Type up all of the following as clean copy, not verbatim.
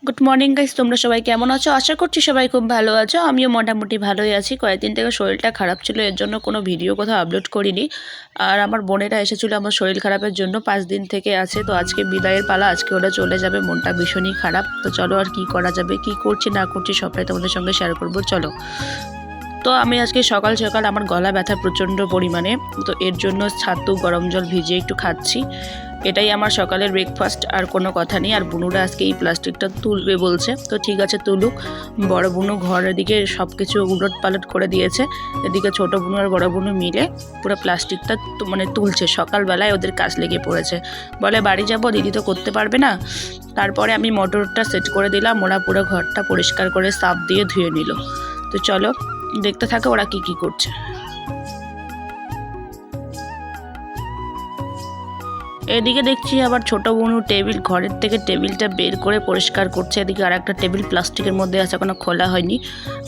Good morning guys, তোমরা সবাই কেমন আছো? আশা করছি সবাই খুব ভালো আছো। আমিও মোটামুটি ভালোই আছি। কয়েকদিন থেকে শরীরটা খারাপ ছিল, এর জন্য কোনো ভিডিও কোথাও আপলোড করিনি। আর আমার বোনেরা এসেছিলো আমার শরীর খারাপের জন্য, 5 দিন থেকে আছে। তো আজকে বিদায়ের পালা, আজকে ওরা চলে যাবে। মনটা ভীষণই খারাপ। তো চলো, আর কি করা যাবে, কি করছি না করছি সবটাই তোমাদের সঙ্গে শেয়ার করবো। চলো। তো আমি আজকে সকাল সকাল আমার গলা ব্যথা প্রচণ্ড পরিমাণে, তো এর জন্য ছাতু গরম জল ভিজিয়ে একটু খাচ্ছি। এটাই আমার সকালের ব্রেকফাস্ট, আর কোনো কথা নেই। আর বুনুরা আজকে এই প্লাস্টিকটা তুলবে বলছে, তো ঠিক আছে তুলুক। বড় বুনু ঘরের দিকে সব কিছু উলট পালট করে দিয়েছে। এদিকে ছোট বুনু আর বড় বুনু মিলে পুরো প্লাস্টিকটা তুলছে। সকালবেলায় ওদের কাজ লেগে পড়েছে। বলে বাড়ি যাব, দিদি তো করতে পারবে না। তারপরে আমি মোটরটা সেট করে দিলাম, ওরা পুরো ঘরটা পরিষ্কার করে সাফ দিয়ে ধুয়ে নিল। তো চলো দেখতে থাকে ওরা কি কি করছে। এদিকে দেখছি আবার ছোট বোনু ঘরের থেকে টেবিলটা বের করে পরিষ্কার করছে। এদিকে আর একটা টেবিল প্লাস্টিকের মধ্যে আছে, এখনো খোলা হয়নি।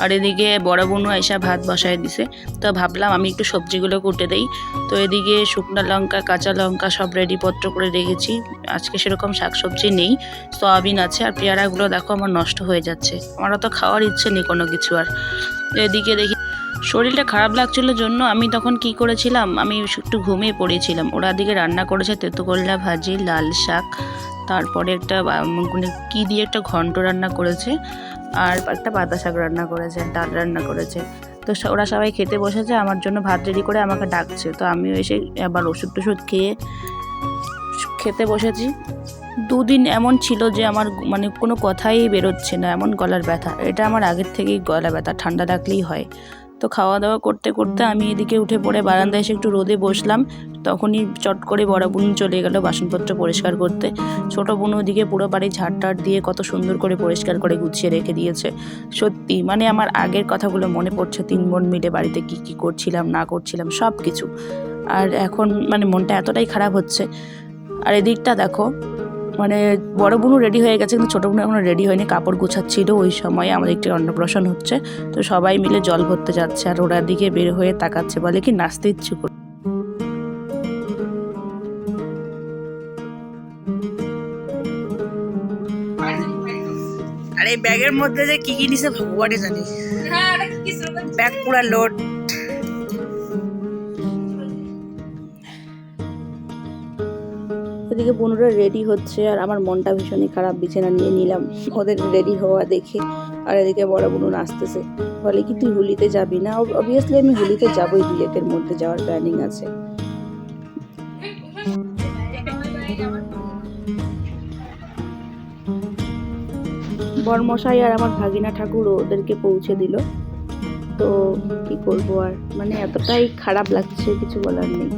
আর এদিকে বড় বোনু এসে ভাত বসায় দিছে। তো ভাবলাম আমি একটু সবজিগুলো কুটে দেই। তো এদিকে শুকনো লঙ্কা, কাঁচা লঙ্কা সব রেডিপত্র করে রেখেছি। আজকে সেরকম শাকসবজি নেই, সয়াবিন আছে। আর পেয়ারাগুলো দেখো আমার নষ্ট হয়ে যাচ্ছে, আমারও তো খাওয়ার ইচ্ছে নেই কোনো কিছু। আর এদিকে দেখি শরীরটা খারাপ লাগছিল জন্য আমি তখন কি করেছিলাম, আমি একটু ঘুমিয়ে পড়েছিলাম। ওরা দিকে রান্না করেছে তেঁতো করলা ভাজি, লাল শাক, তারপরে একটা কি দিয়ে একটা ঘন্ট রান্না করেছে, আর একটা পাতা শাক রান্না করেছে, ডাল রান্না করেছে। তো ওরা সবাই খেতে বসেছে, আমার জন্য ভাত রেডি করে আমাকে ডাকছে। তো আমিও এসে আবার ওষুধ টষুধ খেয়ে খেতে বসেছি। 2 দিন এমন ছিল যে আমার কোনো কথাই বেরোচ্ছে না, এমন গলার ব্যথা। এটা আমার আগের থেকেই গলা ব্যথা, ঠান্ডা লাগলেই হয়। তো খাওয়া দাওয়া করতে করতে আমি এদিকে উঠে পড়ে বারান্দায় এসে একটু রোদে বসলাম। তখনই চট করে বড় বোন চলে গেল বাসনপত্র পরিষ্কার করতে। ছোট বোন ওদিকে পুরো বাড়ি ঝাড় দিয়ে কত সুন্দর করে পরিষ্কার করে গুছিয়ে রেখে দিয়েছে। সত্যি আমার আগের কথাগুলো মনে পড়ছে, 3 বোন মিলে বাড়িতে কি কি করছিলাম না করছিলাম সব কিছু। আর এখন মনটা এতটাই খারাপ হচ্ছে। আর এদিকটা দেখো, বড় বোনও রেডি হয়ে গেছে, কিন্তু ছোটো বোনও এখনো রেডি হয়নি, কাপড় গোছাচ্ছিল। ওই সময় আমাদের একটি অন্নপ্রাশন হচ্ছে, তো সবাই মিলে জল ভরতে যাচ্ছে। আর ওরা দিকে বের হয়ে তাকাচ্ছে, বলে কি নাচতে ইচ্ছে করে। আর এই ব্যাগের মধ্যে যে কি কি নিছে ভগবানই জানে, ব্যাগ পুরা লোড। এদিকে বোনরা রেডি হচ্ছে, আর আমার মনটা ভীষণই খারাপ। বিছানা নিয়ে নিলাম ওদের রেডি হওয়া দেখে। আর এদিকে বড় বোন আসতেছে, বলে কি তুই হুলিতে যাবি না? অবভিয়াসলি আমি হুলিতে যাবোই, 2-1 মধ্যে যাওয়ার প্ল্যানিং আছে। বরমশাই আর আমার ভাগিনা ঠাকুর ওদেরকে পৌঁছে দিল। তো কি করবো আর, এতটাই খারাপ লাগছে, কিছু বলার নেই।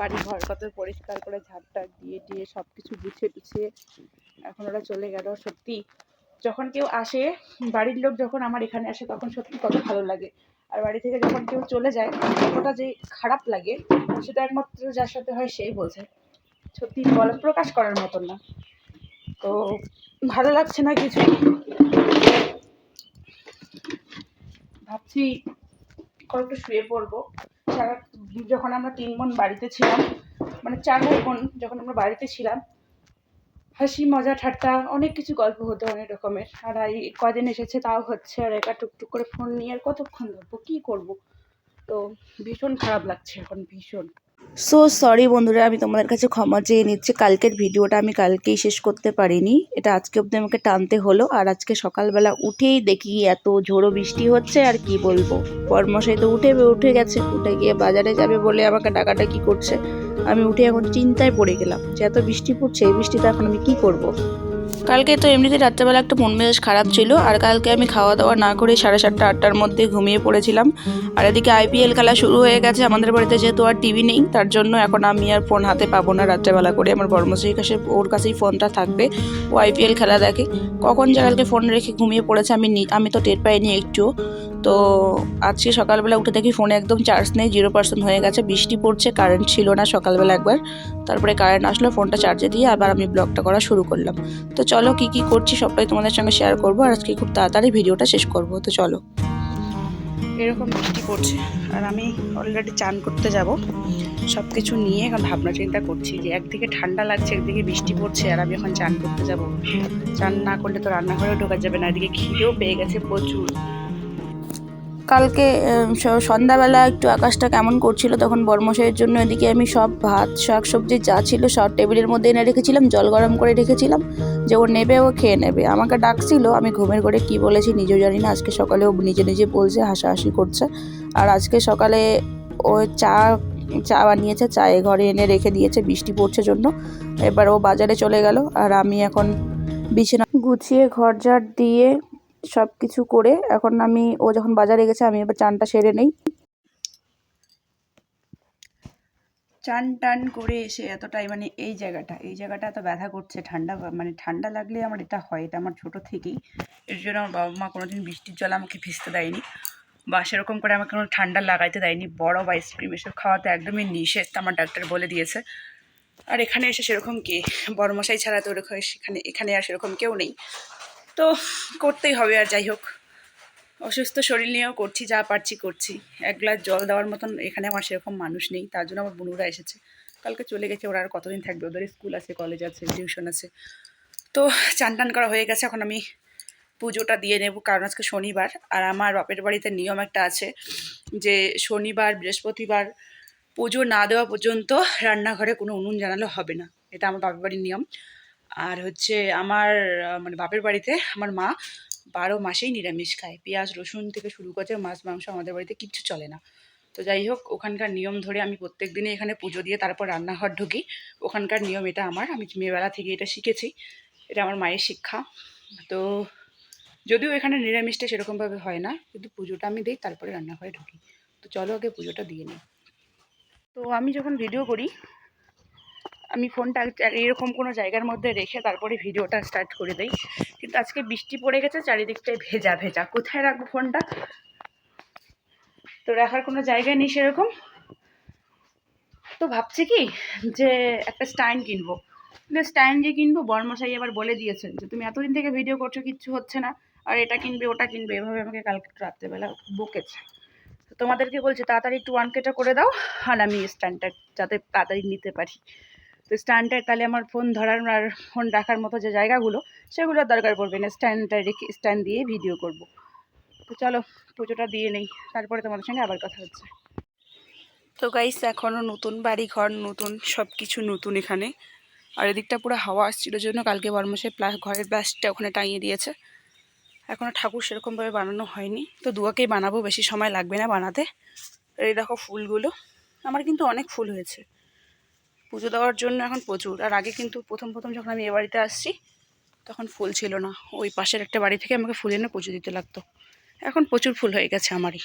বাড়ি ঘর কত পরিষ্কার করে ঝাড়টাড় দিয়ে সবকিছু গুছিয়ে এখন ওরা চলে গেল। সত্যি যখন কেউ আসে, বাড়ির লোক যখন আমার এখানে আসে, তখন সত্যি কত ভালো লাগে। আর বাড়ি থেকে যখন কেউ চলে যায়, কতটা যে খারাপ লাগে সেটা একমাত্র যার সাথে হয় সেই বোঝে। সত্যি প্রকাশ করার মতন না। তো ভালো লাগছে না কিছু, ভাবছি একটু শুয়ে পড়বো। যখন আমরা 3 বোন বাড়িতে ছিলাম, 4 ভাই বোন যখন আমরা বাড়িতে ছিলাম, হাসি মজা ঠাট্টা অনেক কিছু গল্প হতো, অনেক রকমের। আর এই কদিন এসেছে তাও হচ্ছে, আর একা টুকটুক করে ফোন নিয়ে আর কতক্ষণ ধরবো, কী করবো। তো ভীষণ খারাপ লাগছে এখন, ভীষণ। সো সরি বন্ধুরা, আমি তোমাদের কাছে ক্ষমা চেয়ে নিচ্ছি। কালকের ভিডিওটা আমি কালকেই শেষ করতে পারিনি, এটা আজকে অবধি আমাকে টানতে হলো। আর আজকে সকালবেলা উঠেই দেখি এত ঝোড়ো বৃষ্টি হচ্ছে, আর কি বলবো। বরমশাই তো উঠে গেছে, উঠে গিয়ে বাজারে যাবে বলে আমাকে ডাকাডাকি করছে। আমি উঠে এখন চিন্তায় পড়ে গেলাম যে এত বৃষ্টি পড়ছে, এই বৃষ্টিতে এখন আমি কি করব। কালকে তো এমনিতে রাত্রেবেলা একটা মন মেজাজ খারাপ ছিল, আর কালকে আমি খাওয়া দাওয়া না করে 7:30 8টার মধ্যে ঘুমিয়ে পড়েছিলাম। আর এদিকে IPL খেলা শুরু হয়ে গেছে আমাদের বাড়িতে, যেহেতু আর টিভি নেই, তার জন্য এখন আমি আর ফোন হাতে পাবো না রাত্রেবেলা করে। আমার বর্মশাইয়ের কাছে, ওর কাছেই ফোনটা থাকবে, ও IPL খেলা দেখে। কখন যে কালকে ফোন রেখে ঘুমিয়ে পড়েছে আমি তো টের পাইনি একটুও। তো আজকে সকালবেলা উঠে দেখি ফোনে একদম চার্জ নেই, 0% হয়ে গেছে। বৃষ্টি পড়ছে, কারেন্ট ছিল না সকালবেলা একবার, তারপরে কারেন্ট আসলো, ফোনটা চার্জে দিয়ে আবার আমি ব্লগটা করা শুরু করলাম। তো চলো কি কি করছি সবটাই তোমাদের সঙ্গে শেয়ার করবো, আর আজকে খুব তাড়াতাড়ি ভিডিওটা শেষ করব। তো চলো। এরকম বৃষ্টি পড়ছে আর আমি অলরেডি চান করতে যাব। সব কিছু নিয়ে এখন ভাবনা চিন্তা করছি যে একদিকে ঠান্ডা লাগছে, একদিকে বৃষ্টি পড়ছে, আর আমি এখন চান করতে যাব। চান না করলে তো রান্নাঘরেও ঢোকা যাবে না। এদিকে খিদেও পেয়ে গেছে প্রচুর। কালকে সন্ধ্যাবেলা একটু আকাশটা কেমন করছিল, তখন বর্মশাইয়ের জন্য এদিকে আমি সব ভাত শাক সবজি যা ছিল সব টেবিলের মধ্যে এনে রেখেছিলাম, জল গরম করে রেখেছিলাম যে ও নেবে, ও খেয়ে নেবে। আমাকে ডাকছিল, আমি ঘুমের ঘরে কি বলেছি নিজেও জানি না। আজকে সকালে ও নিজে নিজে বলছে, হাসাহাসি করছে। আর আজকে সকালে ও চা বানিয়েছে, চায়ে ঘরে এনে রেখে দিয়েছে বৃষ্টি পড়ছে জন্য। এবার ও বাজারে চলে গেল আর আমি এখন বিছানা গুছিয়ে ঘর ঝাড় দিয়ে সব কিছু করে এখন ও যখন বাজারে গেছে আমি এবার চানটা সেরে নেই। চান টান করে এসে এতটাই এই জায়গাটা এত ব্যথা করছে। ঠান্ডা লাগলে আমার এটা হয়, এটা আমার ছোটো থেকেই। এর জন্য আমার বাবা মা কোনোদিন বৃষ্টির জল আমাকে ভিজতে দেয়নি বা সেরকম করে আমাকে কোনো ঠান্ডা লাগাইতে দেয়নি। বড় বা আইসক্রিম এসব খাওয়াতে একদমই নিষেধ, আমার ডাক্তার বলে দিয়েছে। আর এখানে এসে সেরকম কি বড়মশাই ছাড়া তো ওরকম এখানে আর সেরকম কেউ নেই, তো করতেই হবে। আর যাই হোক, অসুস্থ শরীর নিয়েও করছি, যা পারছি করছি। এক গ্লাস জল দেওয়ার মতন এখানে আমার সেরকম মানুষ নেই, তার জন্য আমার বোনুরা এসেছে। কালকে চলে গেছে, ওরা আর কতদিন থাকবে, ওদের স্কুল আছে, কলেজ আছে, টিউশন আছে। তো চান টান করা হয়ে গেছে, এখন আমি পুজোটা দিয়ে নেব, কারণ আজকে শনিবার। আর আমার বাপের বাড়িতে নিয়ম একটা আছে যে শনিবার বৃহস্পতিবার পুজো না দেওয়া পর্যন্ত রান্নাঘরে কোনো উনুন জ্বালানো হবে না, এটা আমার বাপের বাড়ির নিয়ম। আর হচ্ছে আমার বাপের বাড়িতে আমার মা 12 মাসেই নিরামিষ খায়, পেঁয়াজ রসুন থেকে শুরু করে মাছ মাংস আমাদের বাড়িতে কিচ্ছু চলে না। তো যাই হোক, ওখানকার নিয়ম ধরে আমি প্রত্যেক দিনই এখানে পুজো দিয়ে তারপর রান্নাঘর ঢুকি। ওখানকার নিয়ম এটা আমি মেয়েবেলা থেকে এটা শিখেছি, এটা আমার মায়ের শিক্ষা। তো যদিও এখানে নিরামিষটা সেরকমভাবে হয় না, কিন্তু পুজোটা আমি দিই তারপরে রান্নাঘরে ঢুকি। তো চলো আগে পুজোটা দিয়ে নিই। তো আমি যখন ভিডিও করি আমি ফোনটা এরকম কোনো জায়গার মধ্যে রেখে তারপরে ভিডিওটা স্টার্ট করে দেই, কিন্তু আজকে বৃষ্টি পড়ে গেছে, চারিদিকটায় ভেজা ভেজা, কোথায় রাখবো ফোনটা? তো রাখার কোনো জায়গা নেই সেরকম। তো ভাবছি কি যে একটা স্ট্যান্ড কিনবো, কিন্তু স্ট্যান্ড যে কিনবো বর্মশাই আবার বলে দিয়েছেন যে তুমি এতদিন থেকে ভিডিও করছো, কিচ্ছু হচ্ছে না, আর এটা কিনবে ওটা কিনবে, এভাবে আমাকে কালকে রাত্রেবেলা বকেছে। তো তোমাদেরকে বলছি তাড়াতাড়ি একটু 1Kটা করে দাও, আর আমি স্ট্যান্ডটা যাতে তাড়াতাড়ি নিতে পারি। তো স্ট্যান্ডটা তাহলে আমার ফোন ধরার আর ফোন রাখার মতো যে জায়গাগুলো সেগুলোর দরকার পড়বে না, স্ট্যান্ডটা রেখে স্ট্যান্ড দিয়ে ভিডিও করব। তো চলো পুজোটা দিয়ে নেই, তারপরে তোমাদের সঙ্গে আবার কথা হচ্ছে। তো গাইস, এখনও নতুন বাড়ি ঘর, নতুন সব কিছু নতুন এখানে। আর এদিকটা পুরো হাওয়া আসছিল জন্য কালকে বর্মশাই ঘরের প্লাস্টিকটা ওখানে টাঙিয়ে দিয়েছে। এখনও ঠাকুর সেরকমভাবে বানানো হয়নি, তো দুয়াকেই বানাবো, বেশি সময় লাগবে না বানাতে। এই দেখো ফুলগুলো, আমার কিন্তু অনেক ফুল হয়েছে পুজো দেওয়ার জন্য এখন প্রচুর। আর আগে কিন্তু প্রথম যখন আমি এ বাড়িতে আসছি তখন ফুল ছিল না, ওই পাশের একটা বাড়ি থেকে আমাকে ফুল এনে পুজো দিতে লাগতো। এখন প্রচুর ফুল হয়ে গেছে আমারই।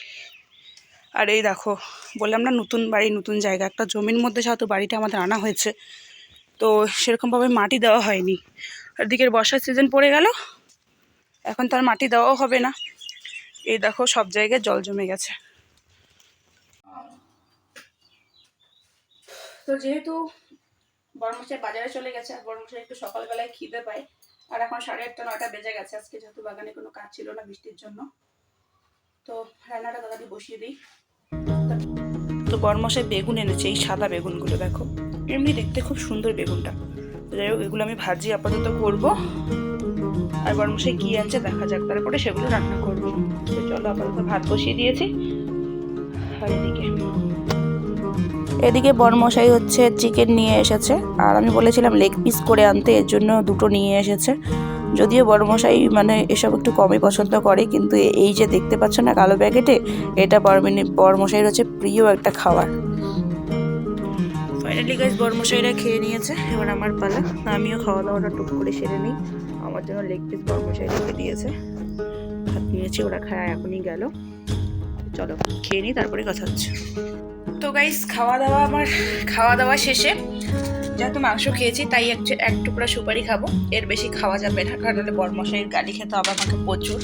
আর এই দেখো, বললাম না নতুন বাড়ি নতুন জায়গা, একটা জমির মধ্যে যেহেতু বাড়িটা আমাদের আনা হয়েছে, তো সেরকমভাবে মাটি দেওয়া হয়নি। আর দিকের বর্ষার সিজন পড়ে গেল, এখন তো আর মাটি দেওয়াও হবে না। এই দেখো সব জায়গায় জল জমে গেছে। তো যেহেতু বর্মশাই বাজারে চলে গেছে, আর বর্মশাই একটু সকালবেলায় খিদে পায়, আর এখন 8:30 9টা বেজে গেছে। আজকে যেহেতু বাগানে কোনো কাজ ছিল না বৃষ্টির জন্য, তো রান্নাটা তাড়াতাড়ি বসিয়ে দিই। তো বর্মশাই বেগুন এনেছে, এই সাদা বেগুনগুলো দেখো, এমনি দেখতে খুব সুন্দর বেগুনটা। তো যাই হোক, এগুলো আমি ভাজি আপাতত করবো, আর বর্মশাই কী আনছে দেখা যাক, তারপরে সেগুলো রান্না করবো। তো চলো আপাতত ভাত বসিয়ে দিয়েছি। আর এদিকে বর্মশাই হচ্ছে চিকেন নিয়ে এসেছে, আর আমি বলেছিলাম লেগ পিস করে আনতে, এর জন্য দুটো নিয়ে এসেছে। যদিও বড়মশাই এসব একটু কমই পছন্দ করে, কিন্তু এই যে দেখতে পাচ্ছ না কালো প্যাকেটে, এটা বড়মশাইয়ের হচ্ছে প্রিয় একটা খাবার। ফাইনালি গাইস, বড়মশাইরা খেয়ে নিয়েছে, এবার আমার পালা। আমিও খাওয়া দাওয়াটা টুক করে সেরে নিই। আমার জন্য লেগ পিস বড়মশাই রেখে দিয়েছে, ভাত নিয়েছি, ওরা খায় এখনই গেল। চলো খেয়ে নিই, তারপরে কথা হচ্ছে। তো গাইস, খাওয়া দাওয়া শেষে যেহেতু মাংস খেয়েছি তাই এক টুকরা সুপারি খাবো, এর বেশি খাওয়া যাবে না, কারণ হলে বর্মশাইয়ের গালি খেতে হবে আমাকে প্রচুর।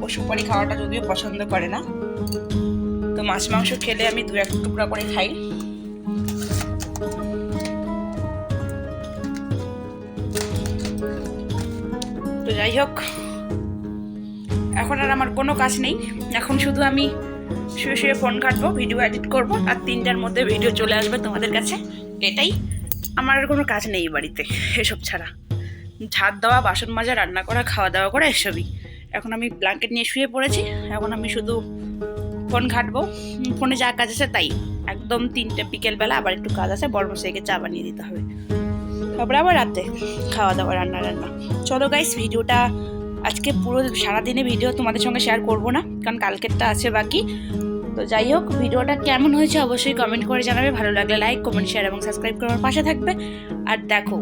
ও সুপারি খাওয়াটা যদিও পছন্দ করে না, তো মাছ মাংস খেলে আমি 2-1 টুকরা করে খাই। তো যাই হোক, এখন আর আমার কোনো কাজ নেই, এখন শুধু আমি শুয়ে শুয়ে ফোন ঘাঁটবো, ভিডিও এডিট করব, আর 3টার মধ্যে ভিডিও চলে আসবে তোমাদের কাছে। এটাই আমার আর কোনো কাজ নেই বাড়িতে এসব ছাড়া। ঝাড় দেওয়া, বাসন মাজা, রান্না করা, খাওয়া দাওয়া করা, এসবই। এখন আমি ব্ল্যাঙ্কেট নিয়ে শুয়ে পড়েছি, এখন আমি শুধু ফোন ঘাঁটবো, ফোনে যা কাজ আছে তাই। একদম 3টে বিকেলবেলা আবার একটু কাজ আছে, বড়মশাইকে চা বানিয়ে দিতে হবে, তারপরে আবার রাতে খাওয়া দাওয়া, রান্না। চলো গাইস, ভিডিওটা আজকে পুরো সারাদিনে ভিডিও তোমাদের সঙ্গে শেয়ার করব না, কারণ কালকেরটা আছে বাকি। তো যাই হোক, ভিডিওটা কেমন হয়েছে অবশ্যই কমেন্ট করে জানাবে, ভালো লাগলে লাইক, কমেন্ট, শেয়ার এবং সাবস্ক্রাইব করে আমার পাশে থাকবে। আর দেখো,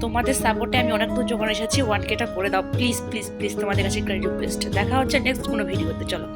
তোমাদের সাপোর্টে আমি অনেক দূর যখন এসেছি, 1Kটা করে দাও প্লিজ প্লিজ প্লিজ, তোমাদের কাছে একটা রিকোয়েস্ট। দেখা হচ্ছে নেক্সট কোনো ভিডিওতে, চলো।